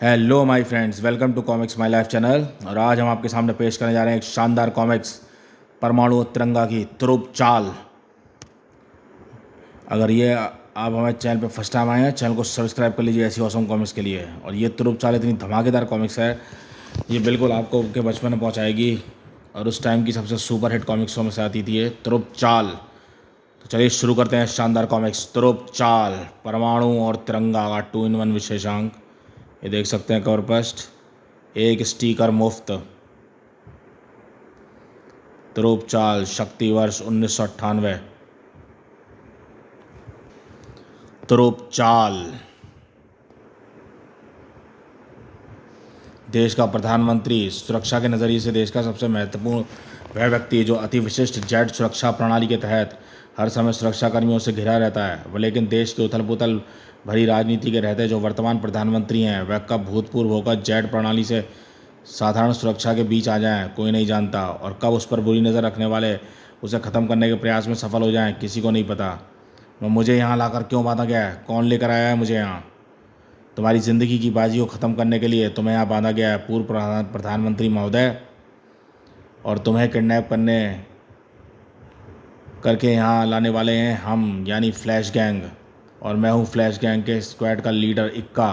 Hello my friends, welcome to comics my life channel. और आज हम आपके सामने पेश करने जा रहे हैं एक शानदार कॉमिक्स, परमाणु और तिरंगा की तुरुप चाल। अगर ये आप हमारे चैनल पे फर्स्ट टाइम आए हैं, चैनल को सब्सक्राइब कर लीजिए ऐसी औसम कॉमिक्स के लिए। और ये तुरुप चाल इतनी धमाकेदार कॉमिक्स है, ये बिल्कुल आपको के बचपन में पहुंचाएगी और उस टाइम की सबसे सुपर हिट कॉमिक्सों में से आती थी ये तुरुप चाल। तो चलिए शुरू करते हैं शानदार कॉमिक्स तुरुप चाल, परमाणु और तिरंगा का 2-in-1 विशेषांक। ये देख सकते हैं कवर फर्स्ट, एक स्टिकर मुफ्त। तुरुप चाल, शक्ति वर्ष 1998। तुरुप चाल देश का प्रधानमंत्री सुरक्षा के नज़रिए से देश का सबसे महत्वपूर्ण वह व्यक्ति है जो अति विशिष्ट जेट सुरक्षा प्रणाली के तहत हर समय सुरक्षा कर्मियों से घिरा रहता है। वह लेकिन देश के उथल पुथल भरी राजनीति के रहते जो वर्तमान प्रधानमंत्री हैं, वह कब भूतपूर्व होकर जेट प्रणाली से साधारण सुरक्षा के बीच आ जाएं कोई नहीं जानता, और कब उस पर बुरी नज़र रखने वाले उसे ख़त्म करने के प्रयास में सफल हो जाएं किसी को नहीं पता। मुझे यहाँ लाकर क्यों बांधा गया है? कौन लेकर आया है मुझे यहाँ? तुम्हारी ज़िंदगी की बाजी को ख़त्म करने के लिए तुम्हें यहाँ बांधा गया है पूर्व प्रधानमंत्री महोदय, और तुम्हें किडनैप करके यहाँ लाने वाले हैं हम, यानी फ्लैश गैंग। और मैं हूँ फ्लैश गैंग के स्क्वाड का लीडर इक्का,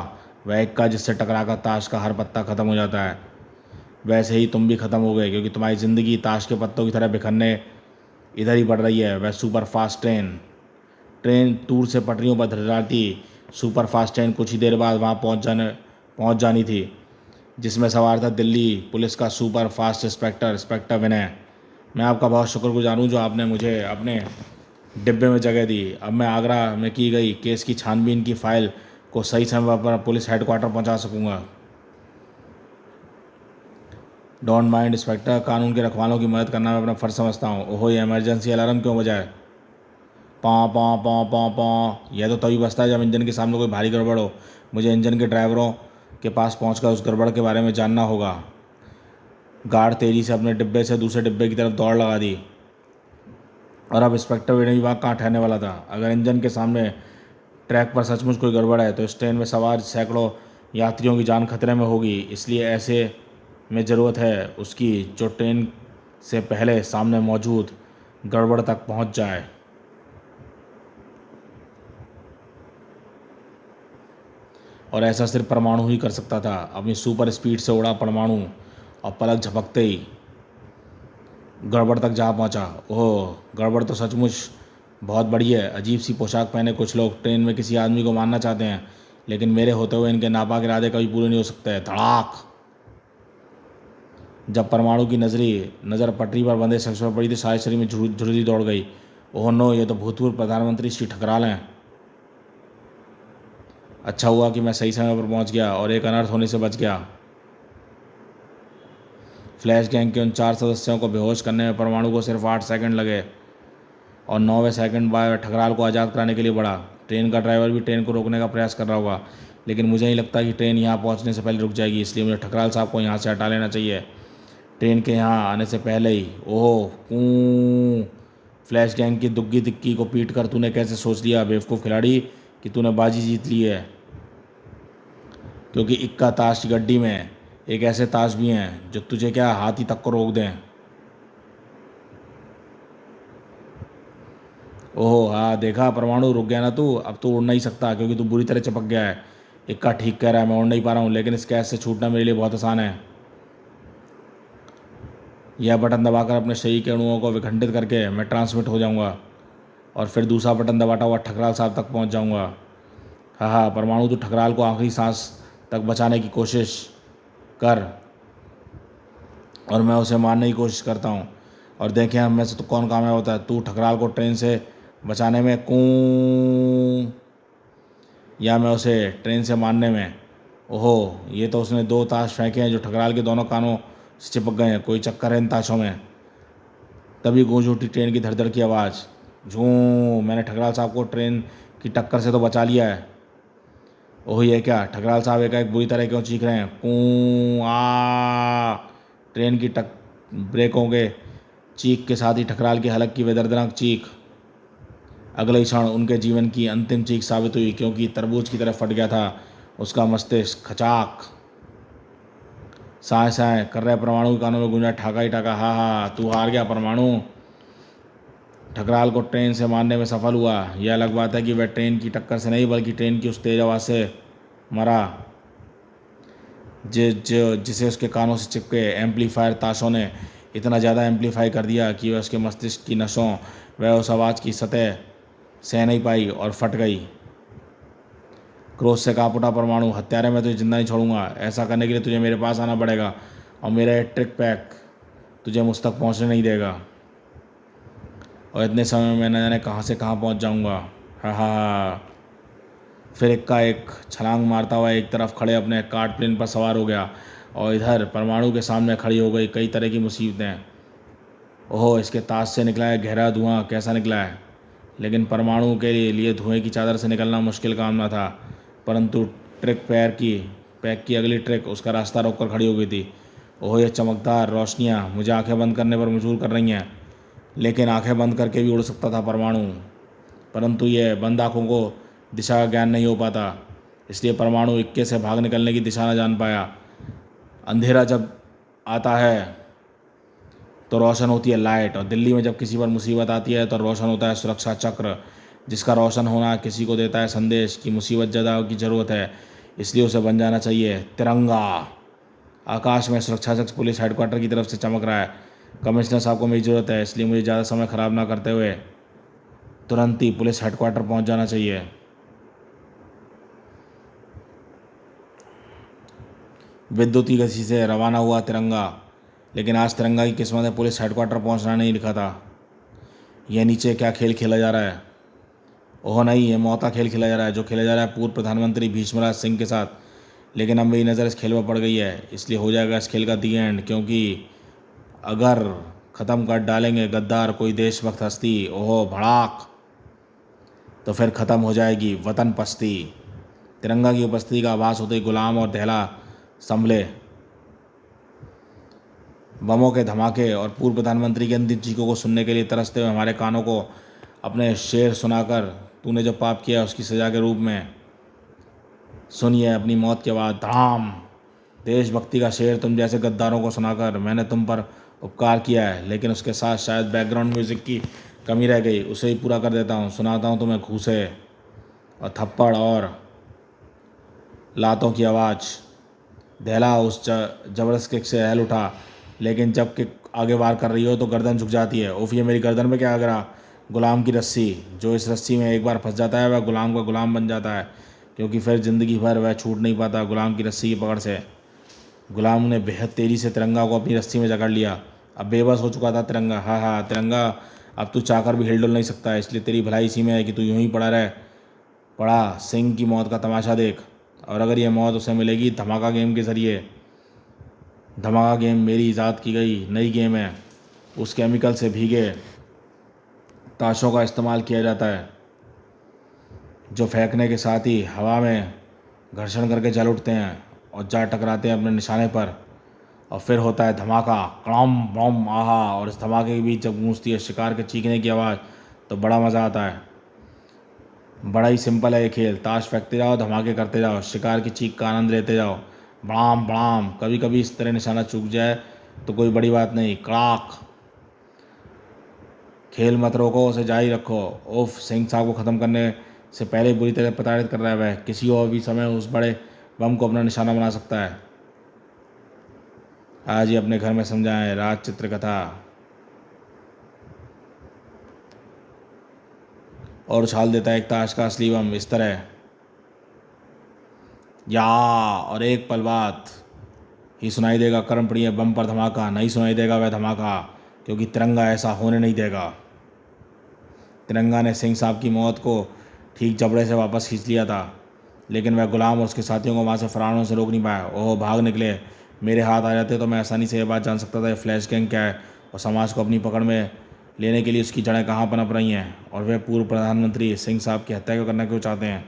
वह इक्का जिससे टकराकर ताश का हर पत्ता ख़त्म हो जाता है। वैसे ही तुम भी ख़त्म हो गए, क्योंकि तुम्हारी ज़िंदगी ताश के पत्तों की तरह बिखरने इधर ही बढ़ रही है। वह सुपर फास्ट ट्रेन दूर से पटरियों पर धड़ाती सुपर फास्ट ट्रेन कुछ ही देर बाद वहाँ पहुँच जानी थी, जिसमें सवार था दिल्ली पुलिस का सुपर फास्ट इंस्पेक्टर विनय। मैं आपका बहुत शुक्रगुजार हूँ जो आपने मुझे अपने डिब्बे में जगह दी। अब मैं आगरा में की गई केस की छानबीन की फाइल को सही समय पर पुलिस हेडक्वार्टर पहुँचा सकूँगा। डोंट माइंड इंस्पेक्टर, कानून के रखवालों की मदद करना मैं अपना फ़र्ज समझता हूँ। ओहो, ये इमरजेंसी अलार्म क्यों बजा है? पाँ पाँ पाँ पाँ पाँ, यह तो तभी बजता है जब इंजन के सामने कोई भारी गड़बड़ हो। मुझे इंजन के ड्राइवरों के पास पहुंचकर उस गड़बड़ के बारे में जानना होगा। गार्ड तेजी से अपने डिब्बे से दूसरे डिब्बे की तरफ दौड़ लगा दी। और अब इंस्पेक्टर विनय विभाग कहाँ ठहरने वाला था? अगर इंजन के सामने ट्रैक पर सचमुच कोई गड़बड़ है तो इस ट्रेन में सवार सैकड़ों यात्रियों की जान खतरे में होगी। इसलिए ऐसे में ज़रूरत है उसकी जो ट्रेन से पहले सामने मौजूद गड़बड़ तक पहुंच जाए। और ऐसा सिर्फ परमाणु ही कर सकता था। अपनी सुपर स्पीड से उड़ा परमाणु और पलक झपकते ही गड़बड़ तक जा पहुंचा। ओह, गड़बड़ तो सचमुच बहुत बड़ी है। अजीब सी पोशाक पहने कुछ लोग ट्रेन में किसी आदमी को मारना चाहते हैं, लेकिन मेरे होते हुए इनके नापाक इरादे कभी पूरे नहीं हो सकते। धड़ाक! जब परमाणु की नज़र पटरी पर बंधे शख्स पर पड़ी तो सारे शरीर में झुर्री दौड़ गई। ओह नो, ये तो भूतपूर्व प्रधानमंत्री श्री ठकराल हैं। अच्छा हुआ कि मैं सही समय पर पहुंच गया और एक अनर्थ होने से बच गया। फ्लैश गैंग के उन 4 सदस्यों को बेहोश करने में परमाणु को सिर्फ 8 सेकंड लगे और 9वें सेकंड बाद ठकराल को आज़ाद कराने के लिए बढ़ा। ट्रेन का ड्राइवर भी ट्रेन को रोकने का प्रयास कर रहा होगा, लेकिन मुझे नहीं लगता कि ट्रेन यहाँ पहुँचने से पहले रुक जाएगी। इसलिए मुझे ठकराल साहब को यहाँ से हटा लेना चाहिए ट्रेन के यहाँ आने से पहले ही। ओह कूँ! फ्लैश गैंग की दुग्गी दिक्की को पीट कर तूने कैसे सोच लिया बेवकूफ़ खिलाड़ी कि तूने बाजी जीत ली है? क्योंकि इक्का ताश की गड्डी में एक ऐसे ताश भी हैं जो तुझे क्या हाथी तक को रोक दें। ओहो हाँ, देखा परमाणु, रुक गया ना तू? अब तू उड़ नहीं सकता क्योंकि तू बुरी तरह चिपक गया है। इक्का ठीक कह रहा है, मैं उड़ नहीं पा रहा हूँ, लेकिन इस कैद से छूटना मेरे लिए बहुत आसान है। यह बटन दबाकर अपने शरीर के अणुओं को विखंडित करके मैं ट्रांसमिट हो जाऊँगा और फिर दूसरा बटन दबाता हुआ ठकराल साहब तक पहुँच जाऊँगा। हाँ हाँ परमाणु, तू ठकराल को आखिरी सांस तक बचाने की कोशिश कर और मैं उसे मारने की कोशिश करता हूँ, और देखें हम में से तो कौन कामयाब होता है। तू ठकराल को ट्रेन से बचाने में कूँ, या मैं उसे ट्रेन से मारने में? ओहो, ये तो उसने 2 ताश फेंके हैं जो ठकराल के दोनों कानों से चिपक गए हैं। कोई चक्कर है इन ताशों में? तभी गूंज उठी ट्रेन की धड़धड़ की आवाज़। झूं! मैंने ठकराल साहब को ट्रेन की टक्कर से तो बचा लिया है। ओह ये क्या! ठकराल साहब एकाएक बुरी तरह क्यों चीख रहे हैं? कूँ आ! ट्रेन की ब्रेकों के चीख के साथ ही ठकराल की हलक की वे दर्दनाक चीख अगले क्षण उनके जीवन की अंतिम चीख साबित हुई, क्योंकि तरबूज की तरह फट गया था उसका मस्तिष्क। खचाक! साए साए कर रहे परमाणु के कानों में गूंजा ठाका ही ठाका, हा हा तू हार गया परमाणु। ठकराल को ट्रेन से मारने में सफल हुआ। यह अलग बात है कि वह ट्रेन की टक्कर से नहीं बल्कि ट्रेन की उस तेज आवाज़ से मरा जिसे उसके कानों से चिपके एम्पलीफायर ताशों ने इतना ज़्यादा एम्पलीफाई कर दिया कि वह उसके मस्तिष्क की नसों वह उस आवाज़ की सतह सह नहीं पाई और फट गई। क्रोध से कांप उठा परमाणु, हत्यारे मैं तुझे जिंदा नहीं छोड़ूंगा। ऐसा करने के लिए तुझे मेरे पास आना पड़ेगा और मेरा ये ट्रिक पैक तुझे मुझ तक पहुँचने नहीं देगा और इतने समय में न जाने कहाँ से कहाँ पहुँच जाऊँगा। हा हा हा। फिर इक्का एक छलांग मारता हुआ एक तरफ खड़े अपने कार्ट प्लेन पर सवार हो गया और इधर परमाणु के सामने खड़ी हो गई कई तरह की मुसीबतें। ओहो, इसके ताश से निकला है गहरा धुआं, कैसा निकला है। लेकिन परमाणु के लिए धुएं की चादर से निकलना मुश्किल काम न था, परंतु ट्रिक पैक की अगली ट्रिक उसका रास्ता रोक कर खड़ी हो गई थी। ओह, ये चमकदार रोशनियाँ मुझे आंखें बंद करने पर मजबूर कर रही हैं। लेकिन आंखें बंद करके भी उड़ सकता था परमाणु, परंतु ये बंद आँखों को दिशा का ज्ञान नहीं हो पाता, इसलिए परमाणु इक्के से भाग निकलने की दिशा न जान पाया। अंधेरा जब आता है तो रोशन होती है लाइट, और दिल्ली में जब किसी पर मुसीबत आती है तो रोशन होता है सुरक्षा चक्र, जिसका रोशन होना किसी को देता है संदेश कि मुसीबत ज़्यादा की ज़रूरत है, इसलिए उसे बन जाना चाहिए तिरंगा। आकाश में सुरक्षा चक्र पुलिस हेडक्वार्टर की तरफ से चमक रहा है। कमिश्नर साहब को मेरी ज़रूरत है, इसलिए मुझे ज़्यादा समय ख़राब ना करते हुए तुरंत ही पुलिस हेडक्वार्टर पहुंच जाना चाहिए। विद्युत की गति से रवाना हुआ तिरंगा, लेकिन आज तिरंगा की किस्मत में पुलिस हेडक्वार्टर पहुंचना नहीं लिखा था। यह नीचे क्या खेल खेला जा रहा है? ओह नहीं, ये मौत का खेल खेला जा रहा है, जो खेला जा रहा है पूर्व प्रधानमंत्री भीष्मराज सिंह के साथ। लेकिन अब मेरी नज़र इस खेल में पड़ गई है, इसलिए हो जाएगा इस खेल का दी एंड, क्योंकि अगर ख़त्म कर डालेंगे गद्दार कोई देशभक्त हस्ती, ओहो भड़ाक, तो फिर ख़त्म हो जाएगी वतन पस्ती। तिरंगा की उपस्थिति का आभास होते ही गुलाम और दहला संभले। बमों के धमाके और पूर्व प्रधानमंत्री की अंतिम चीखों को सुनने के लिए तरसते हुए हमारे कानों को अपने शेर सुनाकर तूने जो पाप किया उसकी सज़ा के रूप में सुनिए अपनी मौत के बाद धड़ाम। देशभक्ति का शेर तुम जैसे गद्दारों को सुनाकर मैंने तुम पर उपकार किया है, लेकिन उसके साथ शायद बैकग्राउंड म्यूज़िक की कमी रह गई, उसे ही पूरा कर देता हूँ। सुनाता हूँ तुम्हें घूसे और थप्पड़ और लातों की आवाज़। दहला उस जबरदस्त किक से हिल उठा, लेकिन जब किक आगे वार कर रही हो तो गर्दन झुक जाती है। उफ, ये मेरी गर्दन में क्या गिरा? गुलाम की रस्सी। जो इस रस्सी में एक बार फंस जाता है वह गुलाम का गुलाम बन जाता है, क्योंकि फिर ज़िंदगी भर वह छूट नहीं पाता गुलाम की रस्सी की पकड़ से। गुलाम ने बेहद तेज़ी से तिरंगा को अपनी रस्सी में जकड़ लिया। अब बेबस हो चुका था तिरंगा। हाँ हाँ तिरंगा, अब तू चाहकर भी हिल डुल नहीं सकता, इसलिए तेरी भलाई इसी में है कि तू यूं ही पड़ा सिंह की मौत का तमाशा देख। और अगर ये मौत उसे मिलेगी धमाका गेम के ज़रिए। धमाका गेम मेरी ईजाद की गई नई गेम है। उस केमिकल से भीगे ताशों का इस्तेमाल किया जाता है जो फेंकने के साथ ही हवा में घर्षण करके जल उठते हैं और जा टकराते हैं अपने निशाने पर, और फिर होता है धमाका, कड़म बम आहा। और इस धमाके के बीच जब गूंजती है शिकार के चीखने की आवाज़ तो बड़ा मज़ा आता है। बड़ा ही सिंपल है ये खेल, ताश फेंकते जाओ, धमाके करते जाओ, शिकार की चीख का आनंद लेते जाओ। बड़ाम बड़ाम, कभी कभी इस तरह निशाना चूक जाए तो कोई बड़ी बात नहीं, कड़ाक। खेल मत रोको, उसे जारी रखो। उफ, सिंह साहब को ख़त्म करने से पहले बुरी तरह प्रताड़ित कर रहा है वह। किसी और भी समय उस बड़े बम को अपना निशाना बना सकता है। आज ही अपने घर में समझाएं राज चित्रकथा। और उछाल देता है एक ताश का असली बम इस तरह, या और एक पल बाद ही सुनाई देगा कर्मप्रिय बम पर धमाका। नहीं सुनाई देगा वह धमाका, क्योंकि तिरंगा ऐसा होने नहीं देगा। तिरंगा ने सिंह साहब की मौत को ठीक जबड़े से वापस खींच लिया था, लेकिन वह गुलाम और उसके साथियों को वहाँ से फरार होने से रोक नहीं पाया। ओह, भाग निकले। मेरे हाथ आ जाते तो मैं आसानी से यह बात जान सकता था ये फ्लैश गैंग क्या है और समाज को अपनी पकड़ में लेने के लिए उसकी जड़ें कहाँ पनप रही हैं, और वह पूर्व प्रधानमंत्री सिंह साहब की हत्या क्यों करना क्यों चाहते हैं।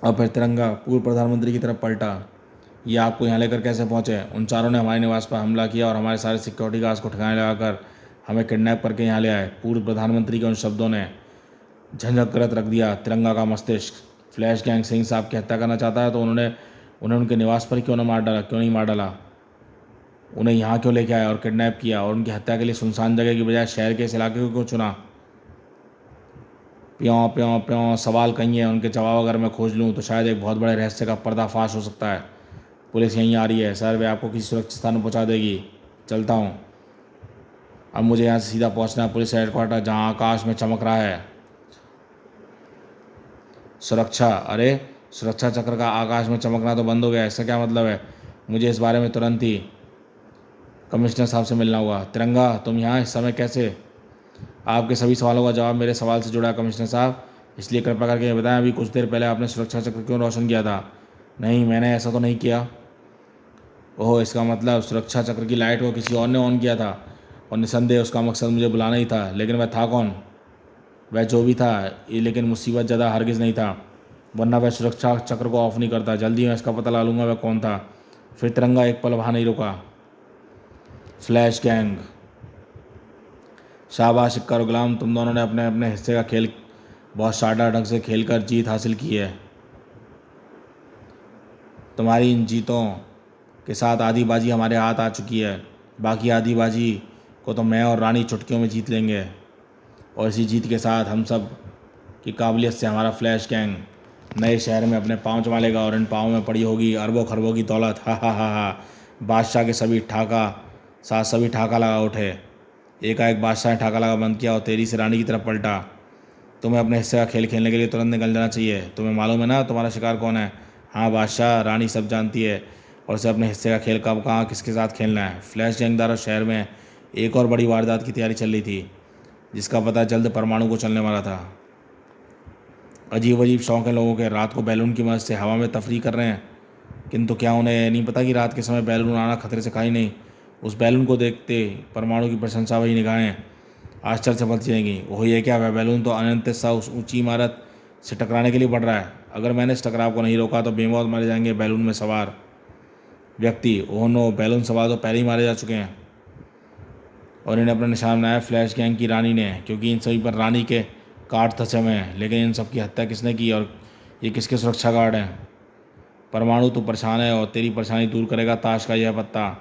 और फिर तिरंगा पूर्व प्रधानमंत्री की तरफ पलटा। ये आपको यहाँ लेकर कैसे पहुँचे? उन चारों ने हमारे निवास पर हमला किया और हमारे सारे सिक्योरिटी गार्ड्स को ठिकाने लगाकर हमें किडनैप करके यहाँ ले आए। पूर्व प्रधानमंत्री के उन शब्दों ने झंझक करत रख दिया तिरंगा का मस्तिष्क। फ्लैश गैंग सिंह साहब की हत्या करना चाहता है तो उन्होंने उन्हें उनके निवास पर क्यों नहीं मार डाला? उन्हें यहाँ क्यों लेके आया और किडनैप किया और उनकी हत्या के लिए सुनसान जगह की बजाय शहर के इस इलाके को क्यों चुना? प्यों प्यों प्यों सवाल कहीं है, उनके जवाब अगर मैं खोज लूँ तो शायद एक बहुत बड़े रहस्य का पर्दाफाश हो सकता है। पुलिस यहीं आ रही है सर, वे आपको किसी सुरक्षित स्थान पर पहुँचा देगी। चलता हूँ। अब मुझे यहाँ से सीधा पहुँचना है पुलिस हेडक्वार्टर, जहाँ आकाश में चमक रहा है सुरक्षा। अरे, सुरक्षा चक्र का आकाश में चमकना तो बंद हो गया, इसका क्या मतलब है? मुझे इस बारे में तुरंत ही कमिश्नर साहब से मिलना होगा। तिरंगा, तुम यहाँ इस समय कैसे? आपके सभी सवालों का जवाब मेरे सवाल से जुड़ा है कमिश्नर साहब, इसलिए कृपया करके ये बताएं, अभी कुछ देर पहले आपने सुरक्षा चक्र क्यों रोशन किया था? नहीं, मैंने ऐसा तो नहीं किया। ओह, इसका मतलब सुरक्षा चक्र की लाइट को किसी और ने ऑन किया था, और निसंदेह उसका मकसद मुझे बुलाना ही था। लेकिन वह था कौन? वह जो भी था, ये लेकिन मुसीबत ज़्यादा हरगिज़ नहीं था, वरना वह सुरक्षा चक्र को ऑफ नहीं करता। जल्दी मैं इसका पता ला लूँगा वह कौन था। फिर तिरंगा एक पल वहाँ नहीं रुका। Flash gang. शाबाश इक्का और गुलाम, तुम दोनों ने अपने अपने हिस्से का खेल बहुत शानदार ढंग से खेलकर जीत हासिल की है। तुम्हारी इन जीतों के साथ आधी बाजी हमारे हाथ आ चुकी है। बाकी आधी बाजी को तो मैं और रानी चुटकियों में जीत लेंगे, और इसी जीत के साथ हम सब की काबिलियत से हमारा फ्लैश गैंग नए शहर में अपने पाँव जमा लेगा, और इन पाँव में पड़ी होगी अरबों खरबों की दौलत। हा हा हा हा। बादशाह के सभी ठाका लगा उठे। एकाएक बादशाह ने ठाका लगा बंद किया और तेजी से रानी की तरफ पलटा। तुम्हें अपने हिस्से का खेल खेलने के लिए तुरंत निकल जाना चाहिए। तुम्हें मालूम है ना तुम्हारा शिकार कौन है? हाँ बादशाह, रानी सब जानती है, और उसे अपने हिस्से का खेल कब कहाँ किसके साथ खेलना है। फ्लैश गैंग द्वारा शहर में एक और बड़ी वारदात की तैयारी चल रही थी, जिसका पता जल्द परमाणु को चलने वाला था। अजीब अजीब शौक है लोगों के, रात को बैलून की मदद से हवा में तफरी कर रहे हैं, किंतु क्या उन्हें नहीं पता कि रात के समय बैलून आना खतरे से खाई नहीं। उस बैलून को देखते परमाणु की प्रशंसा वही निगाहें आश्चर्य से फंस जाएंगी। वही है क्या, वह बैलून तो अनंत सा उस ऊंची इमारत से टकराने के लिए बढ़ रहा है। अगर मैंने इस टकराव को नहीं रोका तो बेमौत मारे जाएंगे बैलून में सवार व्यक्ति। ओह नो, बैलून सवार तो पहले ही मारे जा चुके हैं, और इन्हें अपना निशान बनाया फ्लैश गैंग की रानी ने, क्योंकि इन सभी पर रानी के कार्ड थसे हुए हैं। लेकिन इन सब की हत्या किसने की, और ये किसके सुरक्षा गार्ड हैं? परमाणु तो परेशान है, और तेरी परेशानी दूर करेगा ताश का यह पत्ता।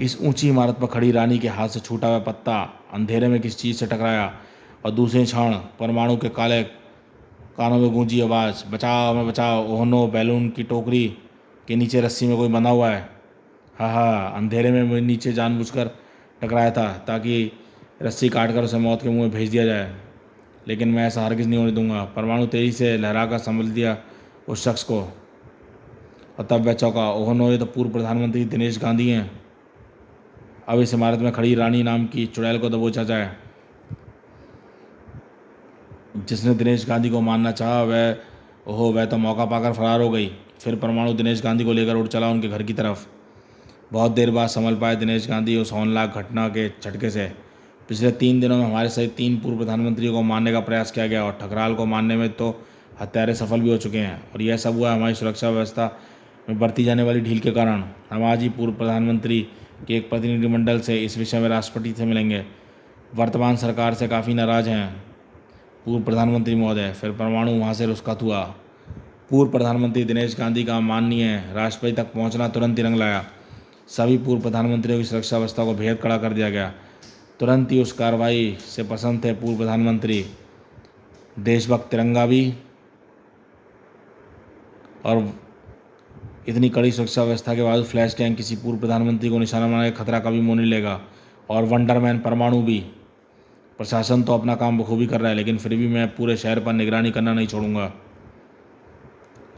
इस ऊंची इमारत पर खड़ी रानी के हाथ से छूटा हुआ पत्ता अंधेरे में किस चीज़ से टकराया, और दूसरे क्षण परमाणु के काले कानों में गूंजी आवाज़, बचाओ हमें बचाओ। ओह नो, बैलून की टोकरी के नीचे रस्सी में कोई बंधा हुआ है। हाँ हाँ, अंधेरे में मैं नीचे जानबूझकर टकराया था ताकि रस्सी काटकर उसे मौत के मुंह में भेज दिया जाए, लेकिन मैं ऐसा हरगिज़ नहीं होने दूंगा। परमाणु तेजी से लहराकर संभल दिया उस शख्स को, और तब वह चौंका। ओह नो, ये तो पूर्व प्रधानमंत्री दिनेश गांधी हैं। अब इस इमारत में खड़ी रानी नाम की चुड़ैल को दबोचा जाए। जिसने दिनेश गांधी को मारना चाहा वह तो मौका पाकर फरार हो गई। फिर परमाणु दिनेश गांधी को लेकर उड़ चला उनके घर की तरफ। बहुत देर बाद संभल पाए दिनेश गांधी उस हौलनाक घटना के झटके से। पिछले 3 दिनों में हमारे सहित 3 पूर्व प्रधानमंत्रियों को मारने का प्रयास किया गया, और ठकराल को मारने में तो हत्यारे सफल भी हो चुके हैं, और यह सब हुआ हमारी सुरक्षा व्यवस्था में बरती जाने वाली ढील के कारण। हम आज ही पूर्व प्रधानमंत्री के एक प्रतिनिधिमंडल से इस विषय में राष्ट्रपति से मिलेंगे। वर्तमान सरकार से काफ़ी नाराज हैं पूर्व प्रधानमंत्री महोदय। फिर परमाणु वहाँ से रुष्कात हुआ। पूर्व प्रधानमंत्री दिनेश गांधी का माननीय राष्ट्रपति तक पहुँचना तुरंत ही रंग लाया। सभी पूर्व प्रधानमंत्रियों की सुरक्षा व्यवस्था को बेहद कड़ा कर दिया गया। तुरंत ही उस कार्रवाई से पसंद थे पूर्व प्रधानमंत्री देशभक्त तिरंगा भी, और इतनी कड़ी सुरक्षा व्यवस्था के बाद फ्लैश गैंग किसी पूर्व प्रधानमंत्री को निशाना बनाने का खतरा कभी मोल नहीं लेगा, और वंडरमैन परमाणु भी। प्रशासन तो अपना काम बखूबी कर रहा है, लेकिन फिर भी मैं पूरे शहर पर निगरानी करना नहीं छोड़ूंगा।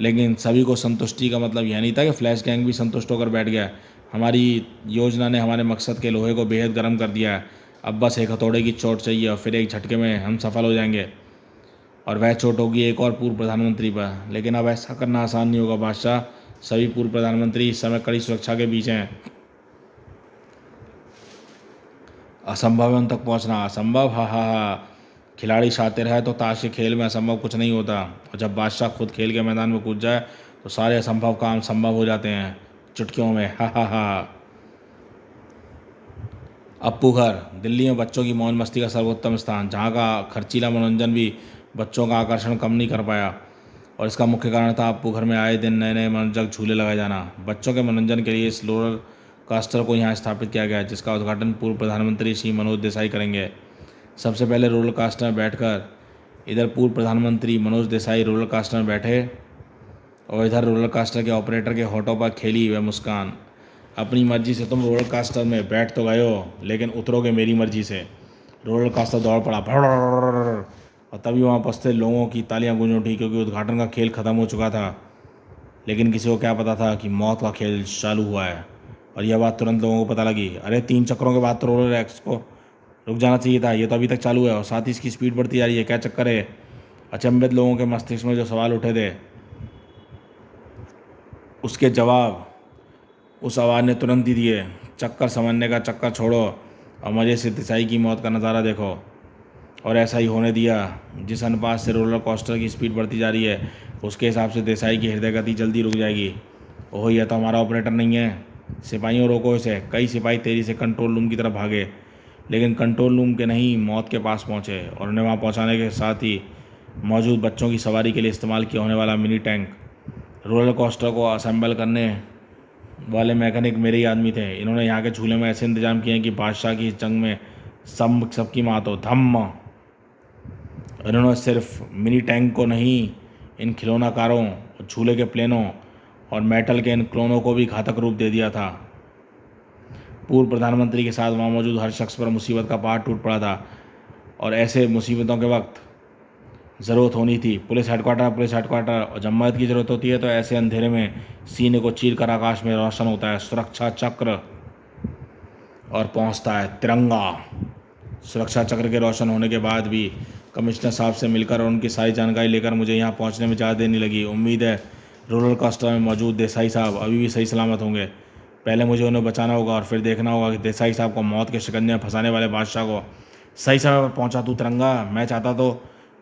लेकिन सभी को संतुष्टि का मतलब यह नहीं था कि फ्लैश गैंग भी संतुष्ट होकर बैठ गया। हमारी योजना ने हमारे मकसद के लोहे को बेहद गर्म कर दिया है। अब बस एक हथौड़े की चोट चाहिए, और फिर एक झटके में हम सफल हो जाएंगे, और वह चोट होगी एक और पूर्व प्रधानमंत्री पर। लेकिन अब ऐसा करना आसान नहीं होगा बादशाह। सभी पूर्व प्रधानमंत्री इस समय कड़ी सुरक्षा के बीच हैं। असंभव है उन तक पहुंचना, असंभव। हा हा हा। खिलाड़ी शातिर है तो ताश के खेल में असंभव कुछ नहीं होता, और जब बादशाह खुद खेल के मैदान में कूद जाए तो सारे असंभव काम संभव हो जाते हैं चुटकियों में। हा हा हा। अप्पू घर, दिल्ली में बच्चों की मौज मस्ती का सर्वोत्तम स्थान, जहाँ का खर्चीला मनोरंजन भी बच्चों का आकर्षण कम नहीं कर पाया। और इसका मुख्य कारण था आपको घर में आए दिन नए नए मनोरंजक झूले लगाए जाना। बच्चों के मनोरंजन के लिए इस रोलर कास्टर को यहाँ स्थापित किया गया है, जिसका उद्घाटन पूर्व प्रधानमंत्री श्री मनोज देसाई करेंगे। सबसे पहले रोलर कास्टर में बैठकर इधर पूर्व प्रधानमंत्री मनोज देसाई रोलर कास्टर में बैठे और इधर रोलर कास्टर के ऑपरेटर के होठों पर खेली वह मुस्कान। अपनी मर्जी से तुम रोलर कास्टर में बैठ तो गए हो, लेकिन उतरोगे मेरी मर्जी से। रोलर कास्टर दौड़ पड़ा भड़ड़ड़ड़ड़ड़, और तभी वहाँ उपस्थित लोगों की तालियां गूंज उठी, क्योंकि उद्घाटन का खेल खत्म हो चुका था। लेकिन किसी को क्या पता था कि मौत का खेल चालू हुआ है। और यह बात तुरंत लोगों को पता लगी। अरे 3 चक्करों के बाद तो रोलर एक्स को रुक जाना चाहिए था, ये तो अभी तक चालू है और साथ ही इसकी स्पीड बढ़ती जा रही है, क्या चक्कर है। अचंभित लोगों के मस्तिष्क में जो सवाल उठे थे उसके जवाब उस आवाज़ ने तुरंत ही दिए। चक्कर समझने का चक्कर छोड़ो और मज़े से देसाई की मौत का नज़ारा देखो। और ऐसा ही होने दिया। जिस अनुपात से रोलर कोस्टर की स्पीड बढ़ती जा रही है, उसके हिसाब से देसाई की हृदय गति जल्दी रुक जाएगी। ओह, यह तो हमारा ऑपरेटर नहीं है। सिपाहियों, रोको इसे। कई सिपाही तेज़ी से कंट्रोल रूम की तरफ भागे, लेकिन कंट्रोल रूम के नहीं, मौत के पास पहुँचे। और उन्हें वहाँ पहुँचाने के साथ ही मौजूद बच्चों की सवारी के लिए इस्तेमाल किया होने वाला मिनी टैंक रोलर कोस्टर को असेंबल करने वाले मैकेनिक मेरे ही आदमी थे। इन्होंने यहाँ के झूले में ऐसे इंतजाम किए हैं कि बादशाह की इस जंग में सबकी मात हो। धम्म। इन्होंने सिर्फ मिनी टैंक को नहीं, इन खिलौना कारों, झूले के प्लेनों और मेटल के इन क्लोनों को भी घातक रूप दे दिया था। पूर्व प्रधानमंत्री के साथ वहाँ मौजूद हर शख्स पर मुसीबत का पहाड़ टूट पड़ा था। और ऐसे मुसीबतों के वक्त ज़रूरत होनी थी पुलिस हेडक्वार्टर। और जब मदद की ज़रूरत होती है तो ऐसे अंधेरे में सीने को चीर कर आकाश में रोशन होता है सुरक्षा चक्र और पहुंचता है तिरंगा। सुरक्षा चक्र के रोशन होने के बाद भी कमिश्नर साहब से मिलकर और उनकी सारी जानकारी लेकर मुझे यहाँ पहुँचने में ज़्यादा देर नहीं लगी। उम्मीद है रोलर कोस्टर में मौजूद देसाई साहब अभी भी सही सलामत होंगे। पहले मुझे उन्हें बचाना होगा और फिर देखना होगा कि देसाई साहब को मौत के शिकंजे में फंसाने वाले बादशाह को सही समय पर पहुँचा दूँ। तिरंगा, मैं चाहता तो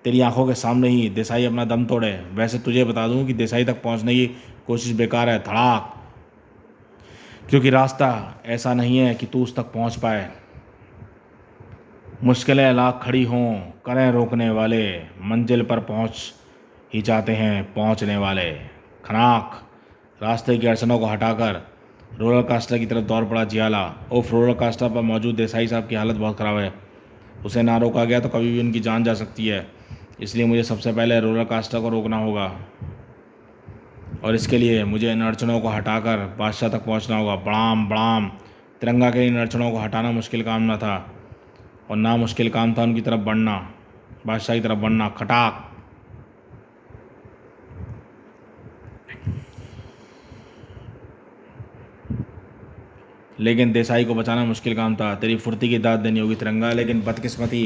तेरी आंखों के सामने ही देसाई अपना दम तोड़े। वैसे तुझे बता दूं कि देसाई तक पहुंचने की कोशिश बेकार है। धड़ाक। क्योंकि रास्ता ऐसा नहीं है कि तू उस तक पहुंच पाए। मुश्किलें लाख खड़ी हों, करें रोकने वाले, मंजिल पर पहुंच ही जाते हैं पहुंचने वाले। खनाक। रास्ते की अड़चनों को हटाकर रोलर कास्टर की तरफ दौड़ पड़ा जियाला। उफ, रोलर कास्टर पर मौजूद देसाई साहब की हालत बहुत ख़राब है। उसे ना रोका गया तो कभी भी उनकी जान जा सकती है। इसलिए मुझे सबसे पहले रोलर कास्टर को रोकना होगा और इसके लिए मुझे इन अड़चनों को हटाकर बादशाह तक पहुंचना होगा। बड़ाम बड़ाम। तिरंगा के इन अड़चनों को हटाना मुश्किल काम न था और ना मुश्किल काम था उनकी तरफ बढ़ना, बादशाह की तरफ बढ़ना। खटाक। लेकिन देसाई को बचाना मुश्किल काम था। तेरी फुर्ती की दाद देनी होगी तिरंगा, लेकिन बदकिस्मती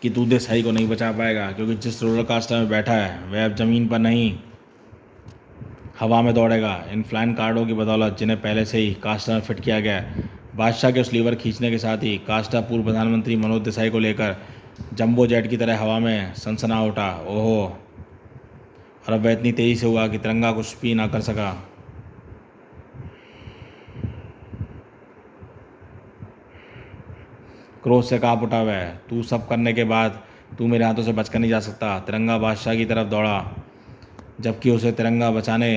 कि तू देसाई को नहीं बचा पाएगा, क्योंकि जिस रोलर कास्टर में बैठा है वह अब ज़मीन पर नहीं हवा में दौड़ेगा। इन फ्लाइन कार्डों की बदौलत जिन्हें पहले से ही कास्टर में फिट किया गया है। बादशाह के उस लीवर खींचने के साथ ही कास्टर पूर्व प्रधानमंत्री मनोज देसाई को लेकर जंबो जेट की तरह हवा में सनसना उठा। ओहो, और अब वह इतनी तेज़ी से हुआ कि तिरंगा कुछ भी ना कर सका। क्रोध से काँप उठा वह। तू सब करने के बाद तू मेरे हाथों से बचकर नहीं जा सकता। तिरंगा बादशाह की तरफ दौड़ा, जबकि उसे तिरंगा बचाने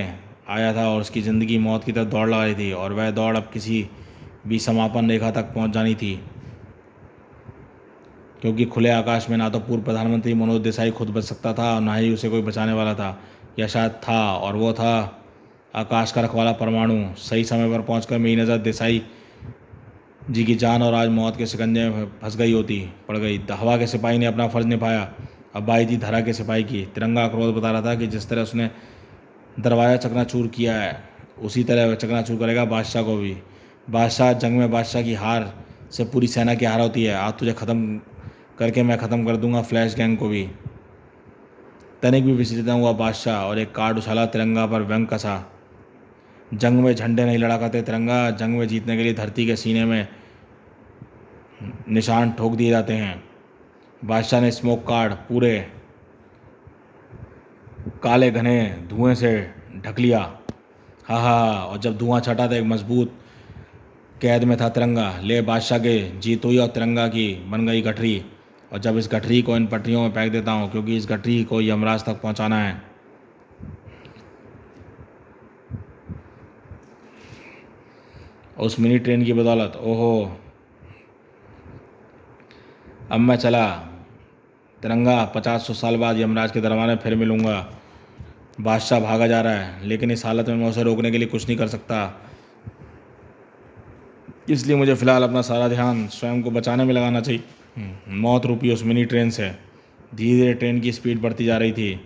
आया था और उसकी ज़िंदगी मौत की तरफ दौड़ लगा रही थी। और वह दौड़ अब किसी भी समापन रेखा तक पहुंच जानी थी, क्योंकि खुले आकाश में ना तो पूर्व प्रधानमंत्री मनोज देसाई खुद बच सकता था और ना ही उसे कोई बचाने वाला था। या शायद था, और वो था आकाश का रखवाला परमाणु। सही समय पर पहुंचकर मेरी नज़र देसाई जी की जान और आज मौत के शिकंजे में फंस गई होती पड़ गई। हवा के सिपाही ने अपना फ़र्ज़ निभाया, अब बाई थी धरा के सिपाही की। तिरंगा क्रोध बता रहा था कि जिस तरह उसने दरवाज़ा चकनाचूर किया है उसी तरह वह चकनाचूर करेगा बादशाह को भी। बादशाह जंग में बादशाह की हार से पूरी सेना की हार होती है। आज तुझे ख़त्म करके मैं ख़त्म कर दूंगा फ्लैश गैंग को भी। तनिक भी विचलित हुआ बादशाह और एक कार्ड उछाला, तिरंगा पर व्यंग कसा। जंग में झंडे नहीं लड़ा करते तिरंगा, जंग में जीतने के लिए धरती के सीने में निशान ठोक दिए जाते हैं। बादशाह ने स्मोक कार्ड पूरे काले घने धुएं से ढक लिया। हा हा, और जब धुआं छटा तो एक मजबूत कैद में था तिरंगा। ले बादशाह के जीत हुई और तिरंगा की बन गई गठरी। और जब इस गठरी को इन पटरियों में फेंक देता हूँ, क्योंकि इस गठरी को यमराज तक पहुँचाना है। और उस मिनी ट्रेन की बदौलत ओहो, अब मैं चला तिरंगा 50-100 साल बाद यमराज के दरबार में फिर मिलूंगा। बादशाह भागा जा रहा है, लेकिन इस हालत में मैं उसे रोकने के लिए कुछ नहीं कर सकता। इसलिए मुझे फ़िलहाल अपना सारा ध्यान स्वयं को बचाने में लगाना चाहिए। मौत रूपी उस मिनी ट्रेन से। धीरे धीरे ट्रेन की स्पीड बढ़ती जा रही थी